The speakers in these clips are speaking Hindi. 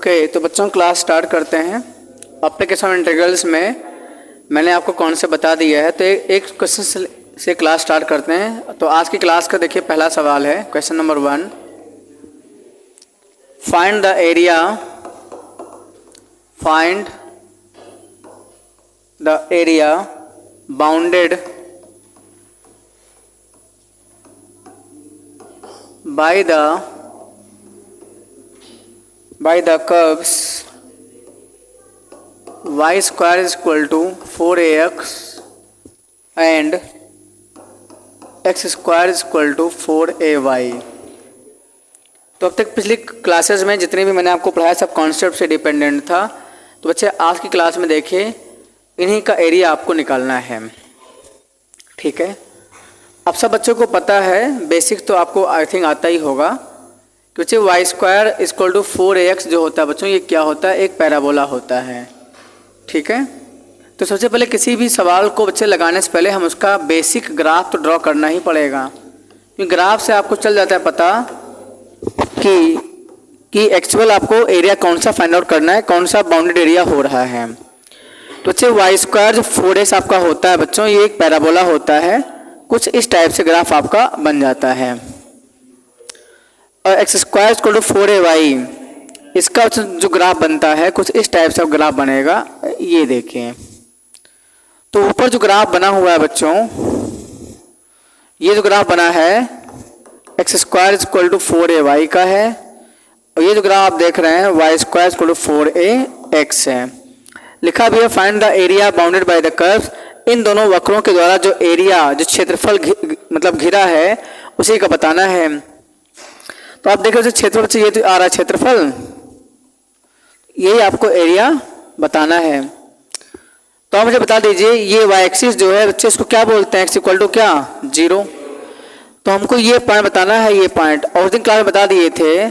ओके, तो बच्चों क्लास स्टार्ट करते हैं। एप्लीकेशन इंटीग्रल्स में मैंने आपको कॉन्सेप्ट बता दिया है, तो एक क्वेश्चन से क्लास स्टार्ट करते हैं। तो आज की क्लास का देखिए पहला सवाल है, question number 1, find the area bounded by the curves y square is equal to 4ax and x square is equal to 4ay। तो अब तक पिछली क्लासेस में जितने भी मैंने आपको पढ़ाया सब कॉन्सेप्ट से डिपेंडेंट था। तो बच्चे आज की क्लास में देखिए, इन्हीं का एरिया आपको निकालना है। ठीक है, अब सब बच्चों को पता है, बेसिक तो आपको आई थिंक आता ही होगा कि बच्चे Y square equal to 4ax जो होता है बच्चों, ये क्या होता है, एक पैराबोला होता है। ठीक है, तो सबसे पहले किसी भी सवाल को बच्चे लगाने से पहले हम उसका बेसिक ग्राफ तो ड्रॉ करना ही पड़ेगा, क्योंकि ग्राफ से आपको चल जाता है पता कि एक्चुअल आपको एरिया कौन सा फाइंड आउट करना है, कौन सा बाउंडेड एरिया हो रहा है। तो बच्चे वाई स्क्वायर जो 4x आपका होता है बच्चों, ये एक पैराबोला होता है, कुछ इस टाइप से ग्राफ आपका बन जाता है। और x square equal to 4ay, इसका जो ग्राफ बनता है कुछ इस टाइप से ग्राफ बनेगा। ये देखें, तो ऊपर जो ग्राफ बना हुआ है बच्चों, ये जो ग्राफ बना है x square equal to 4ay का है, और ये जो ग्राफ आप देख रहे हैं Y square equal to 4ax है। लिखा भी है find the area bounded by the curve. इन दोनों वक्रों के द्वारा जो एरिया, जो क्षेत्रफल मतलब घिरा है, उसी का बताना है। तो आप देख रहे हो क्षेत्रफल से ये तो आ रहा है क्षेत्रफल, यही आपको एरिया बताना है। तो आप मुझे बता दीजिए, ये वाई एक्सिस जो है बच्चे, इसको क्या बोलते हैं, एक्स इक्वल टू क्या 0। तो हमको ये पॉइंट बताना है, ये पॉइंट। और उस दिन क्लास में बता दिए थे,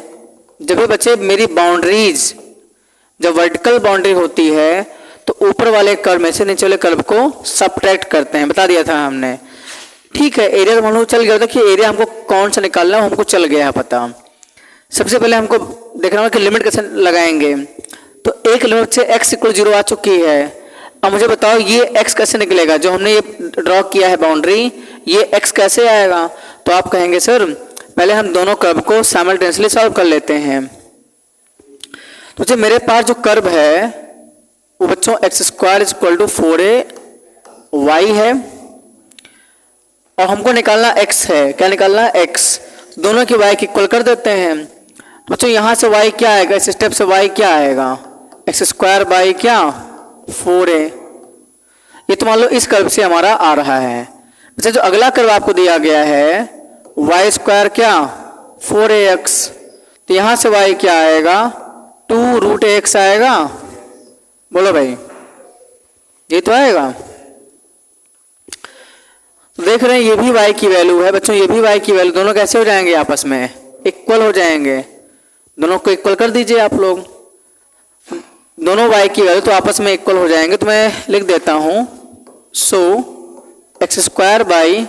जब भी बच्चे मेरी बाउंड्रीज जब वर्टिकल बाउंड्री होती है तो ऊपर वाले कर्व में से नीचे वाले कर्व को सबट्रैक्ट करते हैं, बता दिया था हमने। ठीक है, एरिया तो हम लोग चल गया था कि एरिया हमको कौन सा निकालना है, हमको चल गया है पता। सबसे पहले हमको देखना होगा कि लिमिट कैसे लगाएंगे। तो एक लिमिट से x इक्वल 0 आ चुकी है। अब मुझे बताओ ये x कैसे निकलेगा, जो हमने ये ड्रॉ किया है बाउंड्री, ये x कैसे आएगा। तो आप कहेंगे सर पहले हम दोनों कर्व को साइमल्टेनियसली सॉल्व कर लेते हैं। तो जो मेरे पास जो कर्व है वो बच्चों x square equal to 4ay है, और हमको निकालना x है। क्या निकालना है, x। दोनों की y की इक्वल कर देते हैं। तो बच्चों यहाँ से y क्या आएगा, इस स्टेप से y क्या आएगा, एक्स स्क्वायर बाई क्या 4a। ये तो मान लो इस कर्व से हमारा आ रहा है। बच्चा जो अगला कर्व आपको दिया गया है वाई स्क्वायर क्या 4ax, तो यहाँ से y क्या आएगा 2√ax आएगा। बोलो भाई, ये तो आएगा। तो देख रहे हैं ये भी y की वैल्यू है बच्चों, ये भी y की वैल्यू, दोनों कैसे हो जाएंगे आपस में, इक्वल हो जाएंगे। दोनों को इक्वल कर दीजिए आप लोग, दोनों y की वैल्यू तो आपस में इक्वल हो जाएंगे। तो मैं लिख देता हूं, so x square by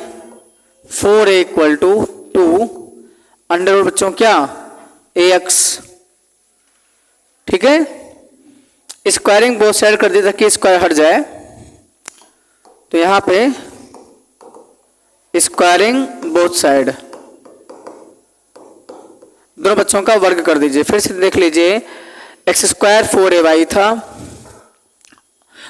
4a equal to 2 under बच्चों क्या ax। ठीक है, स्क्वायरिंग बोथ साइड कर दी ताकि स्क्वायर हट जाए। तो यहाँ पे स्क्वायरिंग बोथ साइड, दोनों बच्चों का वर्ग कर दीजिए। फिर से देख लीजिए, एक्स स्क्वायर 4ay था,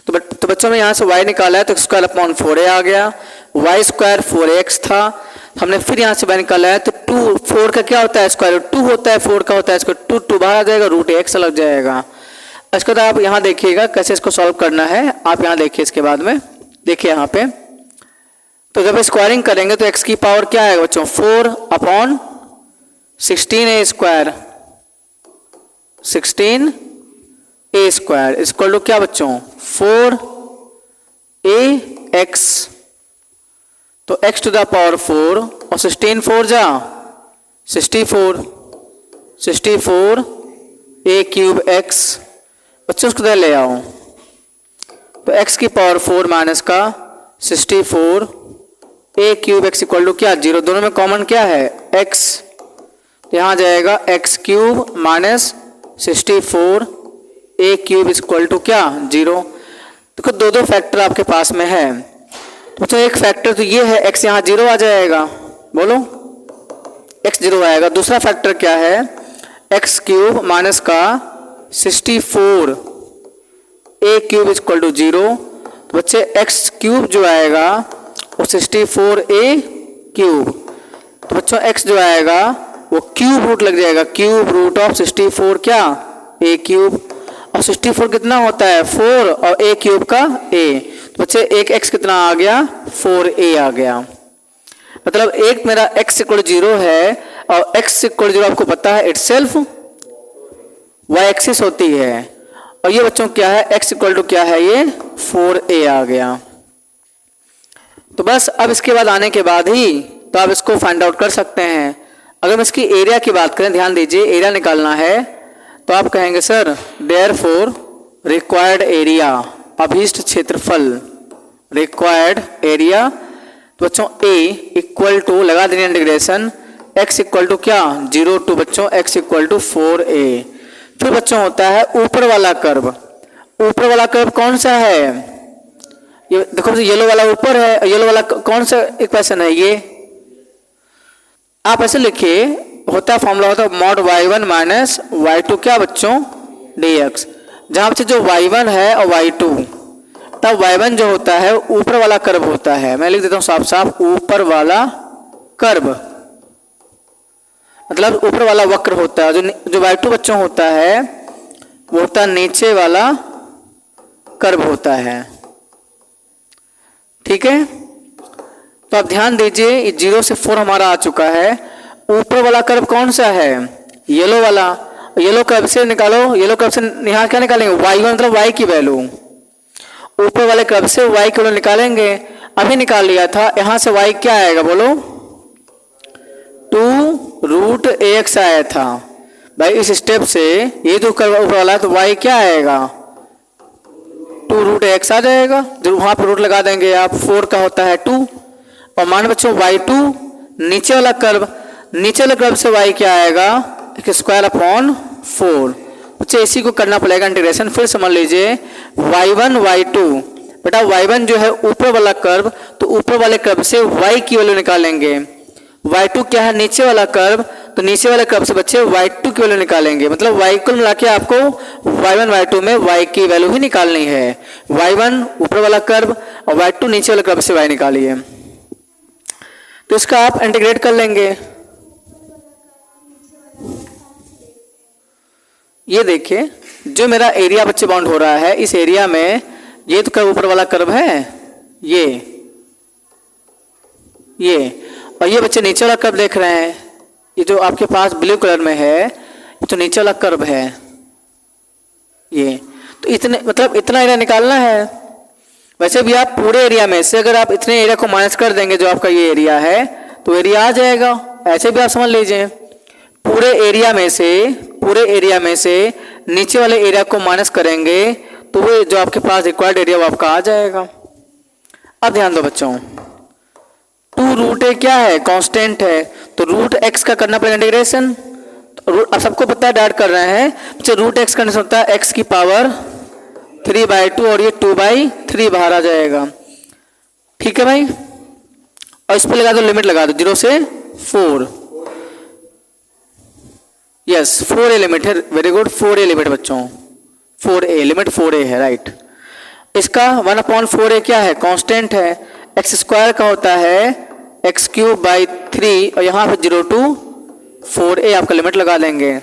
तो बच्चों में यहाँ से y निकाला है तो स्क्वायर अपॉन 4a आ गया। वाई स्क्वायर 4x था, हमने फिर यहाँ से y निकाला है तो 4 का क्या होता है स्क्वायर 2 होता है, 4 का होता है स्क्वायर 2 बाहर आ जाएगा, √x लग जाएगा। इसके बाद आप यहाँ देखिएगा कैसे इसको सॉल्व करना है। आप यहाँ देखिए, इसके बाद में देखिए यहाँ पे, तो जब स्क्वायरिंग करेंगे तो x की पावर क्या आएगा बच्चों 4 upon 16a square, 16a square equal to क्या बच्चों 4ax। तो x टू द पावर 4 और 16 4 जा 64, 64a क्यूब x। बच्चों उसको ले आओ, तो x की पावर 4 माइनस का 64 a cube x equal to क्या 0। दोनों में कॉमन क्या है x, तो यहाँ जाएगा x cube minus 64 a cube equal to क्या 0। देखो दो दो फैक्टर आपके पास में है, तो एक फैक्टर तो ये है x यहाँ 0 आ जाएगा, बोलो x 0 आएगा। दूसरा फैक्टर क्या है x क्यूब माइनस का 64 ए क्यूब इक्वल टू 0। तो बच्चे x क्यूब जो आएगा वो 64 ए क्यूब, तो बच्चों x जो आएगा वो क्यूब रूट लग जाएगा, क्यूब रूट ऑफ 64 क्या a क्यूब, और 64 कितना होता है 4 और a क्यूब का a, तो बच्चे एक x कितना आ गया 4a आ गया। मतलब एक मेरा x इक्वल 0 है और x इक्वल 0 आपको पता है इटसेल्फ y एक्सिस होती है, और ये बच्चों क्या है x इक्वल टू क्या है ये 4a आ गया। तो बस अब इसके बाद आने के बाद ही तो आप इसको फाइंड आउट कर सकते हैं। अगर हम इसकी एरिया की बात करें, ध्यान दीजिए एरिया निकालना है, तो आप कहेंगे सर देयरफॉर रिक्वायर्ड एरिया, अभीष्ट क्षेत्रफल, रिक्वायर्ड एरिया, तो बच्चों a इक्वल टू लगा देंगे इंटीग्रेशन x इक्वल टू क्या 0 टू बच्चों x इक्वल टू 4a। फिर बच्चों होता है ऊपर वाला कर्व, ऊपर वाला कर्व कौन सा है, ये देखो येलो वाला ऊपर है, येलो वाला कौन सा इक्वेशन है ये, आप ऐसे लिखिए, होता है फॉर्मूला होता है मॉड y1 माइनस y2 क्या बच्चों dx, जहां बच्चे जो y1 है और y2, तब y1 जो होता है ऊपर वाला कर्व होता है, मैं लिख देता हूं साफ साफ ऊपर वाला कर्व, मतलब ऊपर वाला वक्र होता है। जो y2 बच्चों होता है वो होता है नीचे वाला कर्व होता है, ठीक है। तो आप ध्यान दीजिए 0 से 4 हमारा आ चुका है, ऊपर वाला कर्व कौन सा है येलो वाला, येलो कर्व से निकालो, येलो कर्व से यहाँ क्या निकालेंगे y1 मतलब y की वैल्यू, ऊपर वाले कर्व से y की वैल्यू निकालेंगे, अभी निकाल लिया था, यहाँ से y क्या आएगा बोलो 2 रूट ax आया था भाई, इस स्टेप से ये जो कर्व ऊपर वाला है तो y क्या आएगा 2 रूट x आ जाएगा, जब वहां पर रूट लगा देंगे आप, 4 का होता है 2, और मान बच्चों y2 नीचे वाला कर्व, नीचे वाले कर्व से y क्या आएगा स्क्वायर अपॉन 4। बच्चे इसी को करना पड़ेगा इंटीग्रेशन, फिर समझ लीजिए y1 y2, बेटा y1 जो है ऊपर वाला कर्व, तो ऊपर वाले कर्व से y की वैल्यू निकालेंगे, y2 क्या है नीचे वाला कर्व, तो नीचे वाले कर्व से बच्चे y2 की वैल्यू निकालेंगे, मतलब y को मिला के आपको y1 y2 में y की वैल्यू ही निकालनी है, y1 ऊपर वाला कर्व और y2 नीचे वाले कर्व से y निकालिए, तो इसका आप इंटीग्रेट कर लेंगे। ये देखिए जो मेरा एरिया बच्चे बाउंड हो रहा है, इस एरिया में ये तो कर्व ऊपर वाला कर्व है ये, और ये बच्चे नीचे वाला कर्व देख रहे हैं, ये जो आपके पास ब्लू कलर में है ये तो नीचे वाला कर्व है ये, तो इतने मतलब इतना एरिया निकालना है। वैसे भी आप पूरे एरिया में से अगर आप इतने एरिया को माइनस कर देंगे जो आपका ये एरिया है तो एरिया आ जाएगा, ऐसे भी आप समझ लीजिए पूरे एरिया में से नीचे वाले एरिया को माइनस करेंगे तो वो जो आपके पास रिक्वायर्ड एरिया वो आपका आ जाएगा। अब ध्यान दो बच्चों 2 रूट ए क्या है कांस्टेंट है, तो रूट एक्स का करना पड़ेगा इंटीग्रेशन, तो अब सबको पता है डायरेक्ट कर रहे हैं, तो रूट एक्स का होता है एक्स की पावर 3/2 और ये 2/3 बाहर आ जाएगा, ठीक है भाई। और इस पर लगा दो लिमिट लगा दो 0 से 4, यस 4a लिमिट है, वेरी गुड 4a लिमिट बच्चों, 4a लिमिट 4a है राइट। इसका 1/4a क्या है कांस्टेंट है, एक्स स्क्वायर का होता है x³ और यहाँ पे 0 to 4a आपका लिमिट लगा देंगे,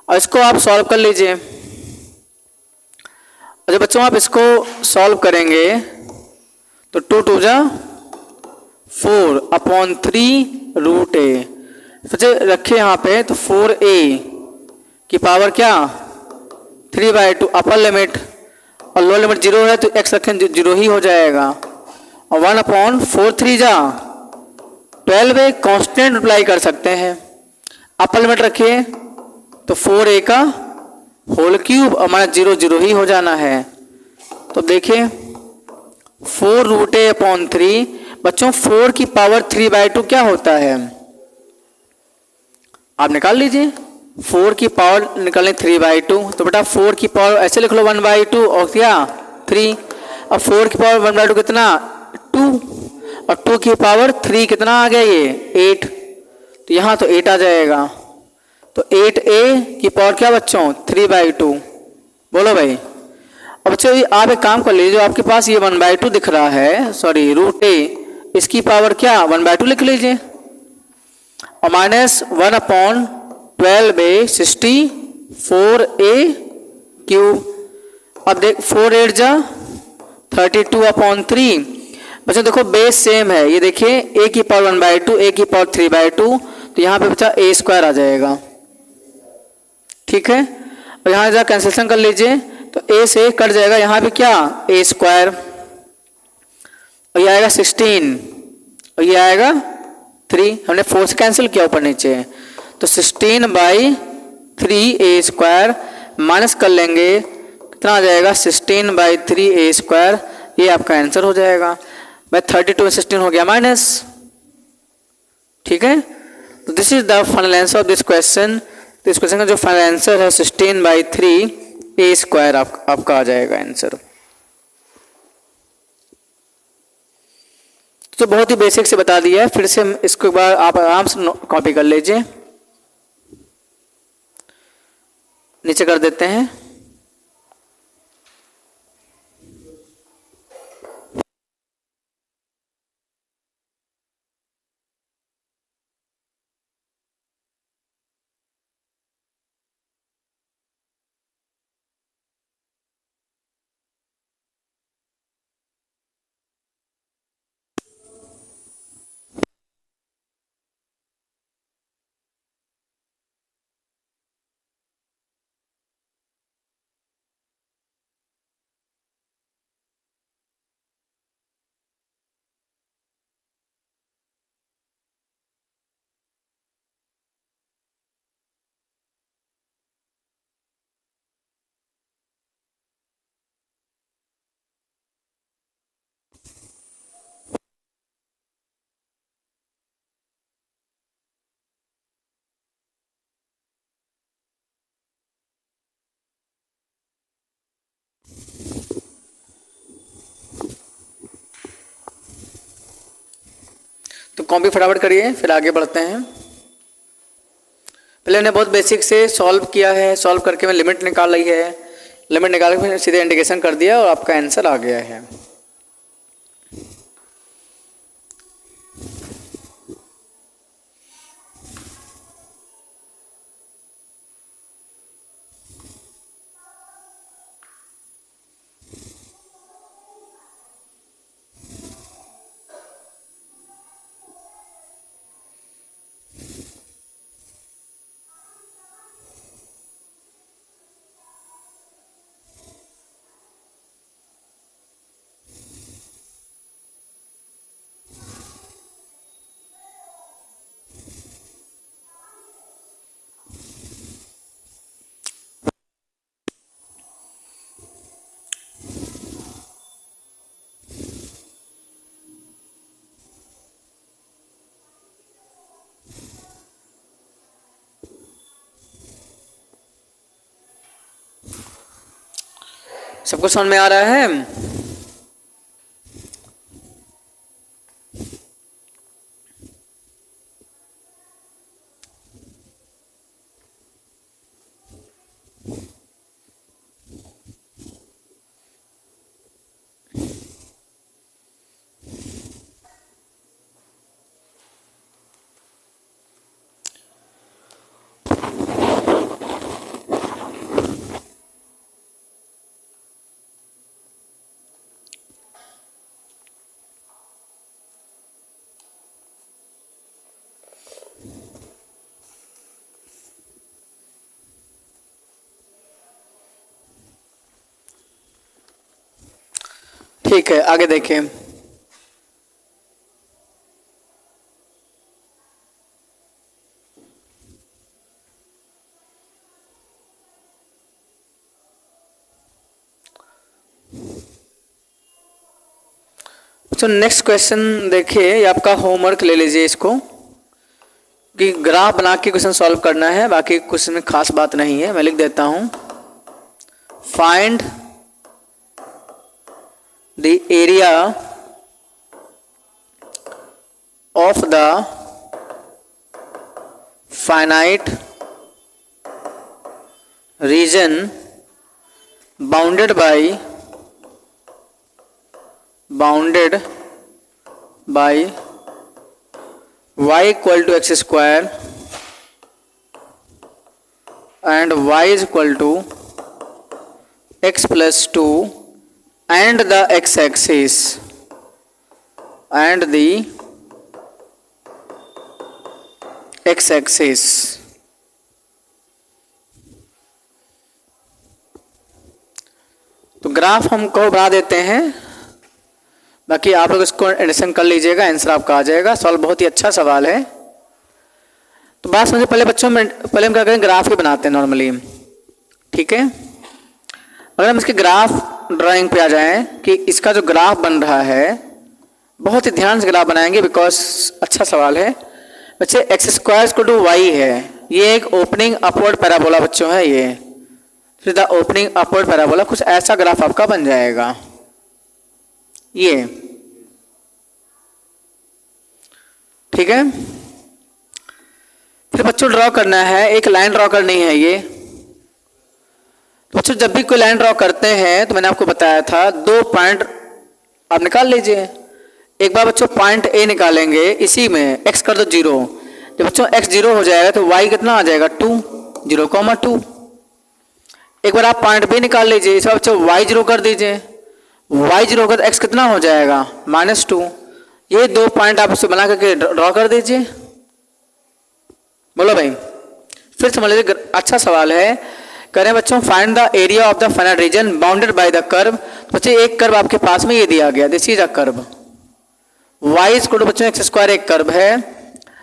और इसको आप सॉल्व कर लीजिए। और जब बच्चों आप इसको सॉल्व करेंगे तो 2 2 जा 4/3 रूट ए, सोचे रखिए यहाँ पे, तो 4a की पावर क्या 3/2 अपर लिमिट, और लोअर लिमिट 0 है तो x रखें 0 ही हो जाएगा, और 1/4 जा 12a कांस्टेंट अप्लाई कर सकते हैं, अपर लिमिट रखिए तो 4a का होल क्यूब और माइनस 0 0 ही हो जाना है। तो देखिए 4 रूट a/3 बच्चों 4 की पावर 3/2 क्या होता है, आप निकाल लीजिए 4 की पावर निकलनी 3/2, तो बेटा 4 की पावर ऐसे लिख लो 1/2 और क्या 3। अब 4 की पावर 1/2 कितना 2, और 2 की पावर 3 कितना आ गया ये 8, तो यहाँ तो 8 आ जाएगा। तो 8a की पावर क्या बच्चों 3/2। बोलो भाई। अब बच्चों आप एक काम कर लीजिए, जो आपके पास ये 1/2 दिख रहा है, सॉरी √a, इसकी पावर क्या 1/2 लिख लीजिए, और -1/12a 64a³। अब देख 4 8 जा 32/3। बच्चों देखो बेस सेम है, ये देखिए a की पावर 1/2 a की पावर 3/2, तो यहाँ पे बच्चा a² आ जाएगा। ठीक है, और यहाँ जरा कैंसिलेशन कर लीजिए, तो a से कट जाएगा, यहाँ पे क्या a², और ये आएगा 16, और ये आएगा 3। हमने 4 से कैंसिल किया ऊपर नीचे, तो 16/3a² माइनस कर लेंगे, कितना आ जाएगा 16/3a²। ये आपका आंसर हो जाएगा भाई। 32 में 16 हो गया माइनस। ठीक है, तो this is the final answer of this question. तो इस क्वेश्चन का जो फाइनल आंसर है 16/3a² आपका आ जाएगा आंसर। तो बहुत ही बेसिक से बता दिया है, फिर से इसके बाद आप आराम से कॉपी कर लीजिए। नीचे कर देते हैं। तो कॉपी फटाफट करिए, फिर आगे बढ़ते हैं। पहले मैंने बहुत बेसिक से सॉल्व किया है, सॉल्व करके मैं लिमिट निकाल ली है, लिमिट निकाल के सीधे इंटीग्रेशन कर दिया और आपका आंसर आ गया है। सबको समझ में आ रहा है? ठीक है, आगे देखें। तो नेक्स्ट क्वेश्चन देखिए, ये आपका होमवर्क ले लीजिए इसको। कि ग्राफ बना के क्वेश्चन सॉल्व करना है, बाकी कुछ में खास बात नहीं है। मैं लिख देता हूं, find the area of the finite region bounded by y equal to x square and y is equal to x plus 2 and the x axis and the x axis. तो ग्राफ हमको बना देते हैं, बाकी आप लोग इसको एडिशन कर लीजिएगा, आंसर आपका आ जाएगा। सवाल बहुत ही अच्छा सवाल है। तो बात समझिए, पहले बच्चों में पहले हम क्या करें, ग्राफ ही बनाते हैं नॉर्मली, ठीक है। अगर हम इसके ग्राफ ड्राइंग पे आ जाएं कि इसका जो ग्राफ बन रहा है, बहुत ही ध्यान से ग्राफ बनाएंगे बिकॉज अच्छा सवाल है बच्चे। X square equal to y है, ये एक ओपनिंग अपवर्ड पैराबोला बच्चों है। ये फिर द ओपनिंग अपवर्ड पैराबोला, कुछ ऐसा ग्राफ आपका बन जाएगा ये, ठीक है। फिर बच्चों ड्रॉ करना है, एक लाइन ड्रॉ करनी है ये। तो बच्चों जब भी कोई लाइन ड्रॉ करते हैं तो मैंने आपको बताया था, दो पॉइंट आप निकाल लीजिए। एक बार बच्चों पॉइंट ए निकालेंगे, इसी में x कर दो 0। जब बच्चों x 0 हो जाएगा तो y कितना आ जाएगा 2, 0,2। एक बार आप पॉइंट बी निकाल लीजिए, इस बार बच्चों y 0 कर दीजिए, y 0 होगा तो x कितना हो जाएगा -2। ये दो पॉइंट आप उसे बना करके ड्रॉ कर दीजिए। बोलो भाई, फिर समझ लीजिए, अच्छा सवाल है। करें बच्चों, find the area of the finite region bounded by the curve. बच्चे एक कर्व आपके पास में ये दिया गया, this is a curve. y equal to बच्चों एक्स स्क्वायर एक कर्व है,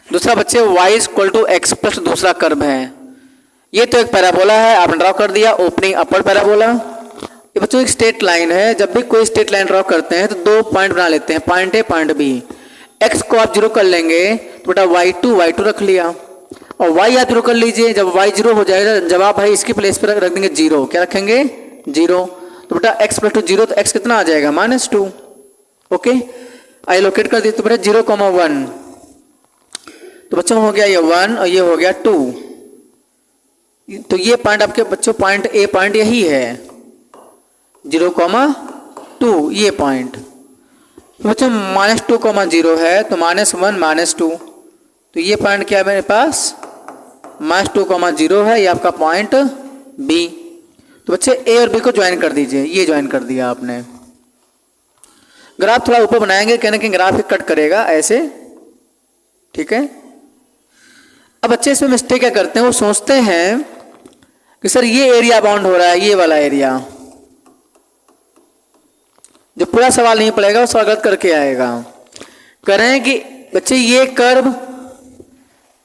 दूसरा बच्चे y equal to x plus दूसरा कर्व है। ये तो एक पैराबोला है, आपने ड्रॉ कर दिया, ओपनिंग अपर पैराबोला। ये बच्चों एक स्ट्रेट लाइन है, जब भी कोई स्ट्रेट लाइन ड्रॉ करते हैं तो दो पॉइंट बना लेते हैं, point a point b. x को आप 0 कर लेंगे तो बेटा y2 रख लिया, और y आप 0 कर लीजिए। जब y 0 हो जाएगा, जब आप भाई इसकी प्लेस पर रख देंगे 0, क्या रखेंगे 0, तो बेटा x प्लस 2 0, तो x कितना आ जाएगा -2। ओके, आई लोकेट कर दी तो बेटा 0,1, तो बच्चों हो गया ये 1 और ये हो गया 2। तो ये पॉइंट आपके बच्चों पॉइंट ए पॉइंट यही है 0,2, ये पॉइंट। तो बच्चों -2,0 है तो -1 -2, तो ये पॉइंट क्या है मेरे पास -2,0 है, ये आपका पॉइंट बी। तो बच्चे ए और बी को ज्वाइन कर दीजिए, ये ज्वाइन कर दिया आपने। ग्राफ थोड़ा ऊपर बनाएंगे, कहने कि ग्राफ ही कट करेगा ऐसे, ठीक है। अब बच्चे इसमें मिस्टेक क्या करते हैं, वो सोचते हैं कि सर ये एरिया बाउंड हो रहा है, ये वाला एरिया। जो पूरा सवाल नहीं पड़ेगा वो स्वागत करके आएगा। करें कि बच्चे ये कर्व,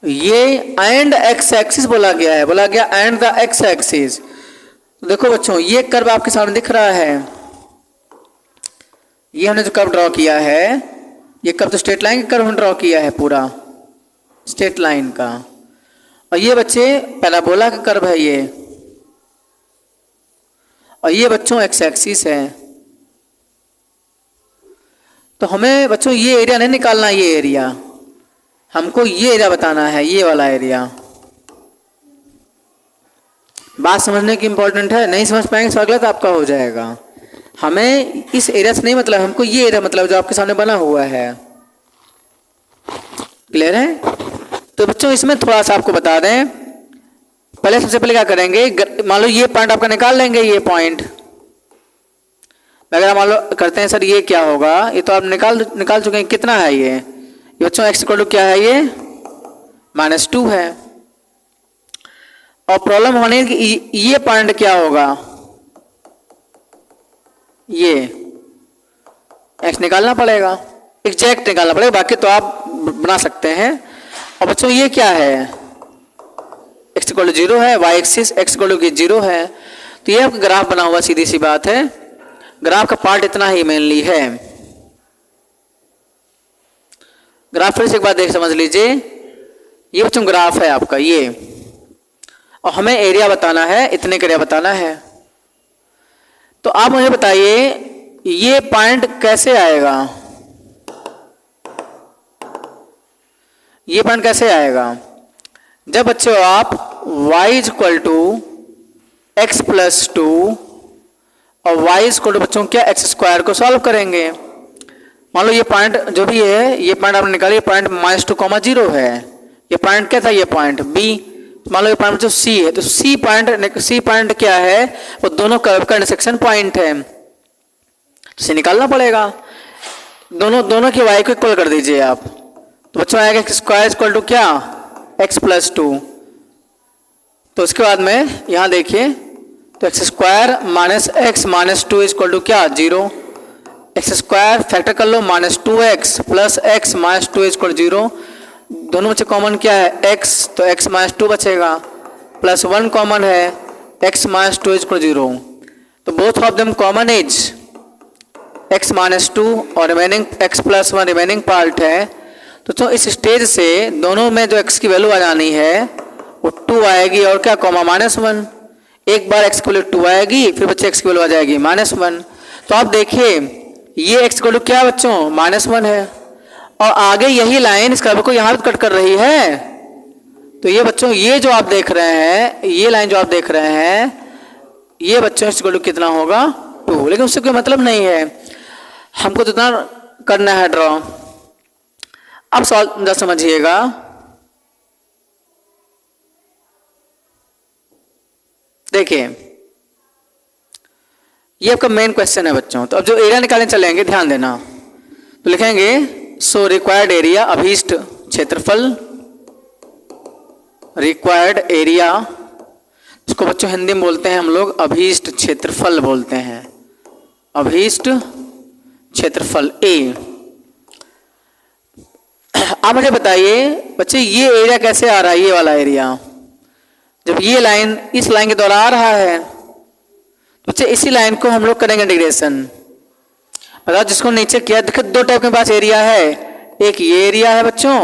ये एंड एक्स एक्सिस बोला गया है, बोला गया एंड द एक्स एक्सिस। तो देखो बच्चों, ये कर्व आपके सामने दिख रहा है, ये हमने जो कर्व ड्रॉ किया है, ये कर्व तो स्ट्रेट लाइन का कर्व हमने ड्रॉ किया है, पूरा स्ट्रेट लाइन का। और ये बच्चे पैराबोला का कर्व है ये, और ये बच्चों एक्स एक्सिस है। तो हमें बच्चों ये एरिया नहीं निकालना, ये एरिया हमको ये एरिया बताना है, ये वाला एरिया। बात समझने की इंपॉर्टेंट है, नहीं समझ पाएंगे तो गलत आपका हो जाएगा। हमें इस एरिया से नहीं मतलब, हमको ये एरिया मतलब जो आपके सामने बना हुआ है। क्लियर है? तो बच्चों इसमें थोड़ा सा आपको बता दें, पहले सबसे पहले क्या करेंगे, मान लो ये पॉइंट आपका निकाल लेंगे, ये पॉइंट अगर मान लो करते हैं सर ये क्या होगा, ये तो आप निकाल चुके हैं, कितना है ये बच्चों एक्स इक्वल टू क्या है, ये -2 है। और प्रॉब्लम होने की ये पॉइंट क्या होगा, ये एक्स निकालना पड़ेगा, एग्जैक्ट निकालना पड़ेगा, बाकी तो आप बना सकते हैं। और बच्चों ये क्या है, एक्स इक्वल टू 0 है, y axis x equal to 0 है। तो ये आपका ग्राफ बना हुआ, सीधी सी बात है। ग्राफ का पार्ट इतना ही मेनली है। ग्राफ फिर से एक बार देख समझ लीजिए, ये बच्चों ग्राफ है आपका ये, और हमें एरिया बताना है, इतने का एरिया बताना है। तो आप मुझे बताइए ये पॉइंट कैसे आएगा, ये पॉइंट कैसे आएगा? जब बच्चों आप y is equal to x plus two और y इज इक्वल टू बच्चों क्या एक्स स्क्वायर को सॉल्व करेंगे। मान लो ये पॉइंट जो भी है, ये पॉइंट आपने निकाली, पॉइंट -2, है। ये पॉइंट क्या था? ये पॉइंट b। मान लो ये पॉइंट जो c है, तो c पॉइंट क्या है? वो दोनों कर्व का इंटरसेक्शन पॉइंट है, इसे निकालना पड़ेगा। दोनों की y को इक्वल कर दीजिए आप, तो बच्चों आएगा एक्स स्क्वायर इक्वल टू क्या? X plus two. तो उसके बाद में यहाँ देखिए, तो x square minus x minus two equal to क्या? 0। एक्स स्क्वायर फैक्टर कर लो, -2x plus x minus two equal 0। दोनों बच्चे कॉमन क्या है? x, तो x माइनस टू बचेगा, प्लस 1 कॉमन है, x माइनस टू इक्वल 0। तो both of them common is x minus to और remaining x plus 1 remaining part है। तो इस स्टेज से दोनों में जो x की वैल्यू आ जानी है वो 2 आएगी, और क्या कॉमा -1। एक बार x की वैल्यू 2 आएगी, फिर बच्चे x की वैल्यू आ जाएगी -1। तो आप देखिए ये x की वैल्यू क्या बच्चों? -1 है, और आगे यही लाइन इस कर्व को यहाँ कट कर रही है। तो ये बच्चों ये जो आप देख रहे हैं, ये लाइन जो आप देख रहे हैं, ये बच्चों x की वैल्यू कितना होगा? 2। लेकिन उससे कोई मतलब नहीं है, हमको तो इतना करना है ड्रॉ। अब सॉल्व जरा समझिएगा। देखिए ये आपका मेन क्वेश्चन है बच्चों। तो अब जो एरिया निकालने चलेंगे, ध्यान देना, तो लिखेंगे सो रिक्वायर्ड एरिया, अभीष्ट क्षेत्रफल, रिक्वायर्ड एरिया, इसको बच्चों हिंदी में बोलते हैं हम लोग अभीष्ट क्षेत्रफल बोलते हैं, अभीष्ट क्षेत्रफल ए। आप मुझे बताइए बच्चे ये एरिया कैसे आ रहा है? ये वाला एरिया जब ये लाइन इस लाइन के द्वारा आ रहा है, तो बच्चे इसी लाइन को हम लोग करेंगे इंटीग्रेशन। बताओ जिसको नीचे किया, देखो दो टाइप के पास एरिया है, एक ये एरिया है बच्चों,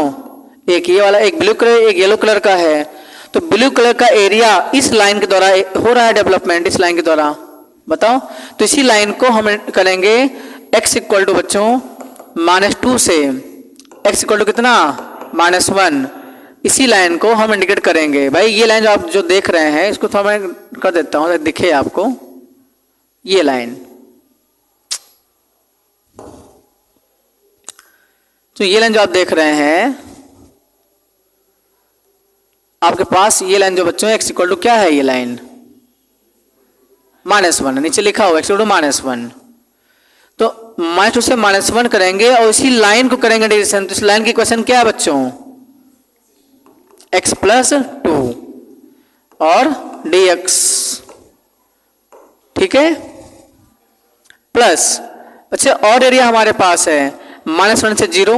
एक ये वाला, एक ब्लू कलर एक येलो कलर का है। तो ब्लू कलर का एरिया इस लाइन के द्वारा हो रहा है डेवलपमेंट, इस लाइन के द्वारा। बताओ, तो इसी लाइन को हम करेंगे x इक्वल टू बच्चों -2 से x इक्वल टू कितना? -1। इसी लाइन को हम इंडिकेट करेंगे। भाई ये लाइन जो आप जो देख रहे हैं, इसको थोड़ा मैं कर देता हूँ दिखे आपको। ये लाइन, तो ये लाइन जो आप देख रहे हैं आपके पास, ये लाइन जो बच्चों x इक्वल टू क्या है? ये लाइन -1, नीचे लिखा हुआ x इक्वल टू -1। तो -2 से -1 करेंगे और इसी लाइन को करेंगे इंटीग्रेशन। तो इस लाइन की इक्वेशन क्या है बच्चों? x प्लस 2 और dx, ठीक है, प्लस अच्छा और एरिया हमारे पास है -1 से 0,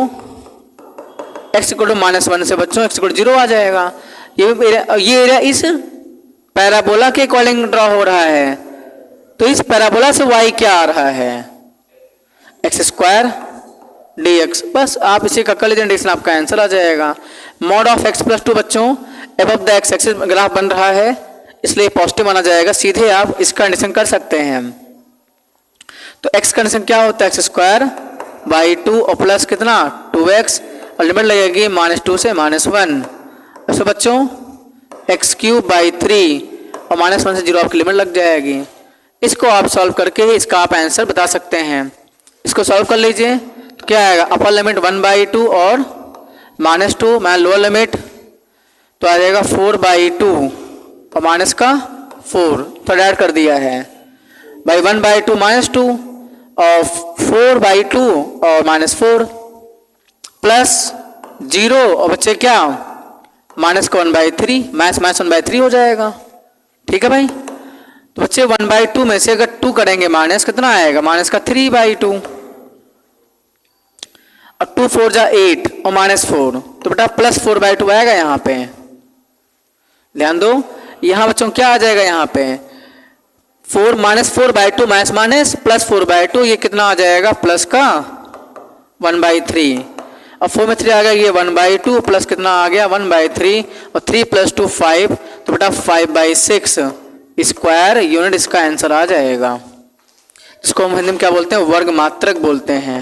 x इक्वल टू -1 से बच्चों x इक्वल टू 0 आ जाएगा। ये एरिया इस पैराबोला के अकॉर्डिंग ड्रॉ हो रहा है। तो इस पैराबोला से y क्या आ रहा है? X square dx। बस आप इसे कर लीजिए, इंटीग्रेशन आपका आंसर आ जाएगा। मॉड ऑफ x प्लस 2 बच्चों above the x axis graph बन रहा है, इसलिए पॉजिटिव माना जाएगा। सीधे आप इसका कंडीशन कर सकते हैं। तो x कंडीशन क्या होता है? एक्स स्क्वायर बाई 2 और प्लस कितना? 2x, और लिमिट लगेगी -2 से -1। ऐसे बच्चों एक्स क्यूब बाई 3 और -1 से 0 आपकी लिमिट लग जाएगी। इसको आप सॉल्व करके ही इसका आप आंसर बता सकते हैं। इसको सॉल्व कर लीजिए, तो क्या आएगा? अपर लिमिट 1/2 और -2, मैं लोअर लिमिट तो आ जाएगा 4/2 और माइनस का 4, तो ऐड कर दिया है बाई 1/2 -2 और 4/2 और -4 प्लस 0 और बच्चे क्या? माइनस का 1/3, माइनस 1/3 हो जाएगा। ठीक है भाई, तो बच्चे 1/2 में से अगर 2 करेंगे माइनस, कितना आएगा? माइनस का 3/2 और 2 4 जा 8 और -4, तो बेटा प्लस 4/2 आएगा यहाँ पे। ध्यान दो, यहाँ बच्चों क्या आ जाएगा? यहाँ पे 4 -4/2 माइनस प्लस 4/2, ये कितना आ जाएगा? प्लस का 1/3, अब 4 में 3 आ गया, ये 1/2 प्लस कितना आ गया 1/3 और 3 + 2 5, तो बेटा 5/6 स्क्वायर यूनिट इसका आंसर आ जाएगा। इसको हम हिंदी में क्या बोलते हैं, वर्ग मात्रक बोलते हैं।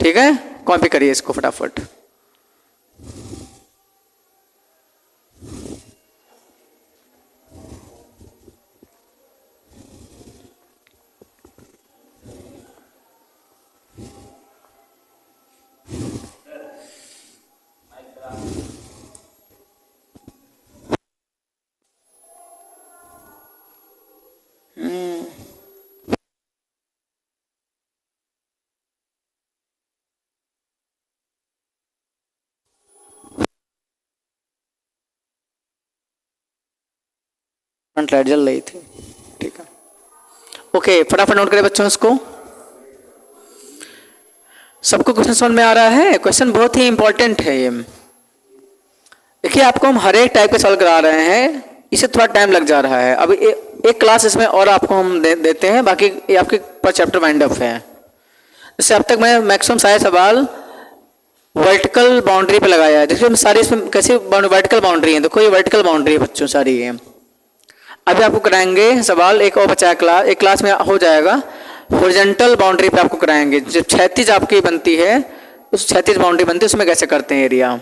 ठीक है, कॉपी करिए इसको फटाफट। फ्रंट लाइट जल रही थी। ठीक है, ओके, फटाफट नोट करें बच्चों इसको। सबको क्वेश्चन समझ में आ रहा है? क्वेश्चन बहुत ही इंपॉर्टेंट है ये। देखिए, आपको हम हर एक टाइप के सॉल्व करा रहे हैं, इसे थोड़ा टाइम लग जा रहा है। अभी एक क्लास इसमें और आपको हम देते हैं, बाकी ये आपके पर चैप्टर वाइंड अप है। जैसे अब तक मैं मैक्सिमम सारे सवाल वर्टिकल बाउंड्री पे लगाया है। देखिए सारी इसमें कैसी वर्टिकल बाउंड्री है, देखो ये वर्टिकल बाउंड्री है बच्चों सारी ये। अभी आपको कराएंगे सवाल, एक और बचा क्लास, एक क्लास में हो जाएगा, हॉरिजॉन्टल बाउंड्री पे आपको कराएंगे। जो क्षैतिज आपकी बनती है, उस क्षैतिज बाउंड्री बनती है उसमें कैसे करते हैं एरिया।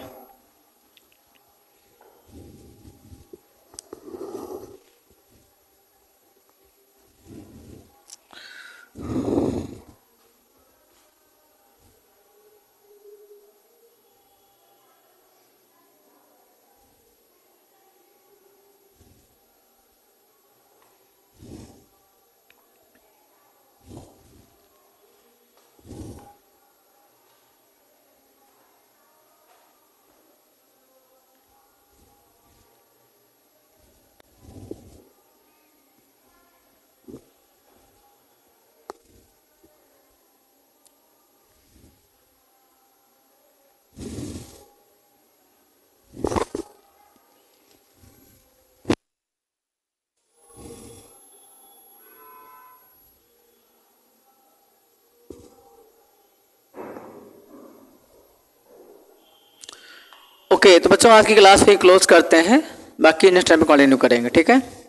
ओके, तो बच्चों आज की क्लास फिर क्लोज करते हैं, बाकी नेक्स्ट टाइम में कंटिन्यू करेंगे। ठीक है।